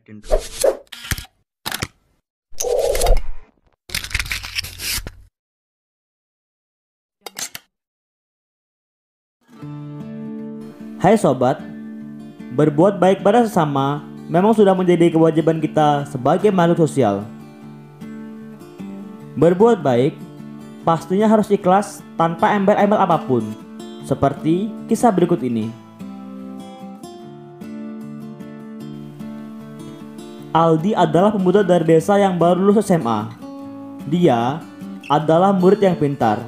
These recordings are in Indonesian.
Intro. Hai sobat, berbuat baik pada sesama memang sudah menjadi kewajiban kita sebagai makhluk sosial. Berbuat baik pastinya harus ikhlas tanpa embel-embel apapun, seperti kisah berikut ini. Aldi adalah pemuda dari desa yang baru lulus SMA. Dia adalah murid yang pintar.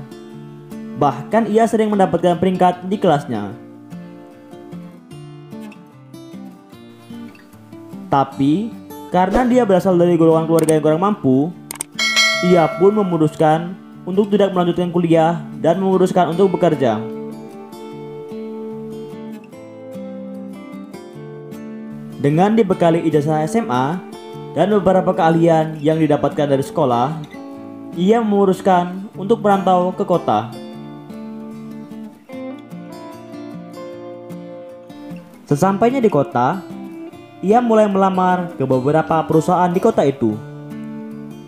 Bahkan ia sering mendapatkan peringkat di kelasnya. Tapi karena dia berasal dari golongan keluarga yang kurang mampu, ia pun memutuskan untuk tidak melanjutkan kuliah dan memutuskan untuk bekerja. Dengan dibekali ijazah SMA dan beberapa keahlian yang didapatkan dari sekolah, ia memutuskan untuk merantau ke kota. Sesampainya di kota, ia mulai melamar ke beberapa perusahaan di kota itu.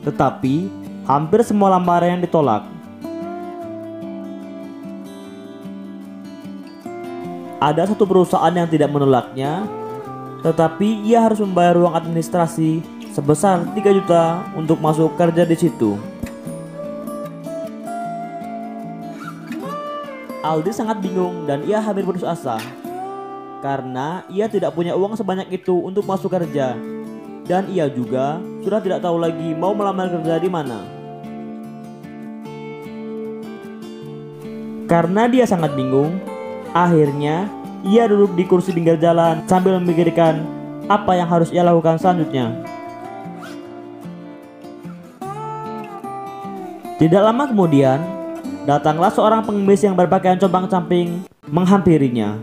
Tetapi hampir semua lamaran yang ditolak. Ada satu perusahaan yang tidak menolaknya, tetapi ia harus membayar uang administrasi sebesar 3 juta untuk masuk kerja di situ. Aldi sangat bingung dan ia hampir putus asa karena ia tidak punya uang sebanyak itu untuk masuk kerja, dan ia juga sudah tidak tahu lagi mau melamar kerja di mana. Karena dia sangat bingung, akhirnya ia duduk di kursi pinggir jalan sambil memikirkan apa yang harus ia lakukan selanjutnya. Tidak lama kemudian, datanglah seorang pengemis yang berpakaian compang-camping menghampirinya.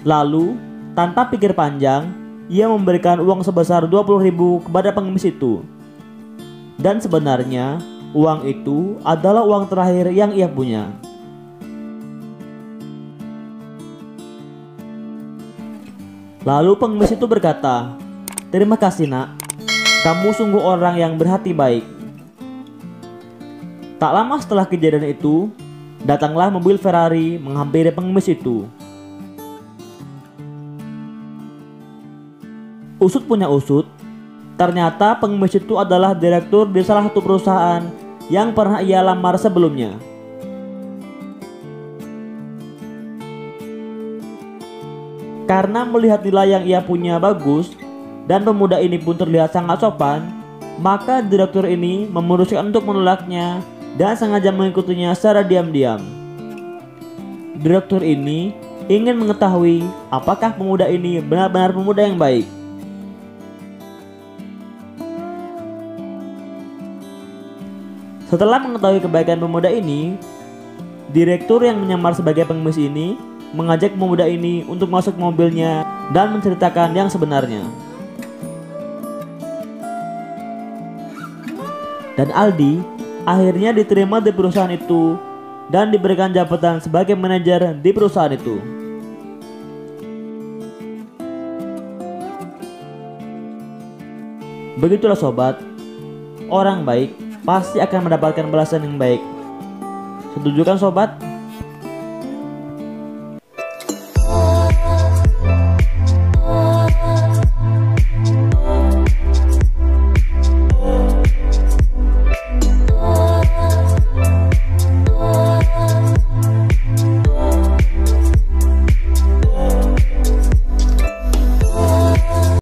Lalu, tanpa pikir panjang, ia memberikan uang sebesar 20.000 kepada pengemis itu. Dan sebenarnya, uang itu adalah uang terakhir yang ia punya. Lalu pengemis itu berkata, "Terima kasih nak, kamu sungguh orang yang berhati baik." Tak lama setelah kejadian itu, datanglah mobil Ferrari menghampiri pengemis itu. Usut punya usut, ternyata pengemis itu adalah direktur di salah satu perusahaan yang pernah ia lamar sebelumnya. Karena melihat nilai yang ia punya bagus dan pemuda ini pun terlihat sangat sopan, maka direktur ini memutuskan untuk menolaknya dan sengaja mengikutinya secara diam-diam. Direktur ini ingin mengetahui apakah pemuda ini benar-benar pemuda yang baik. Setelah mengetahui kebaikan pemuda ini, direktur yang menyamar sebagai pengemis ini mengajak pemuda ini untuk masuk mobilnya dan menceritakan yang sebenarnya. Dan Aldi akhirnya diterima di perusahaan itu dan diberikan jabatan sebagai manajer di perusahaan itu. Begitulah sobat, orang baik pasti akan mendapatkan balasan yang baik. Setuju kan sobat?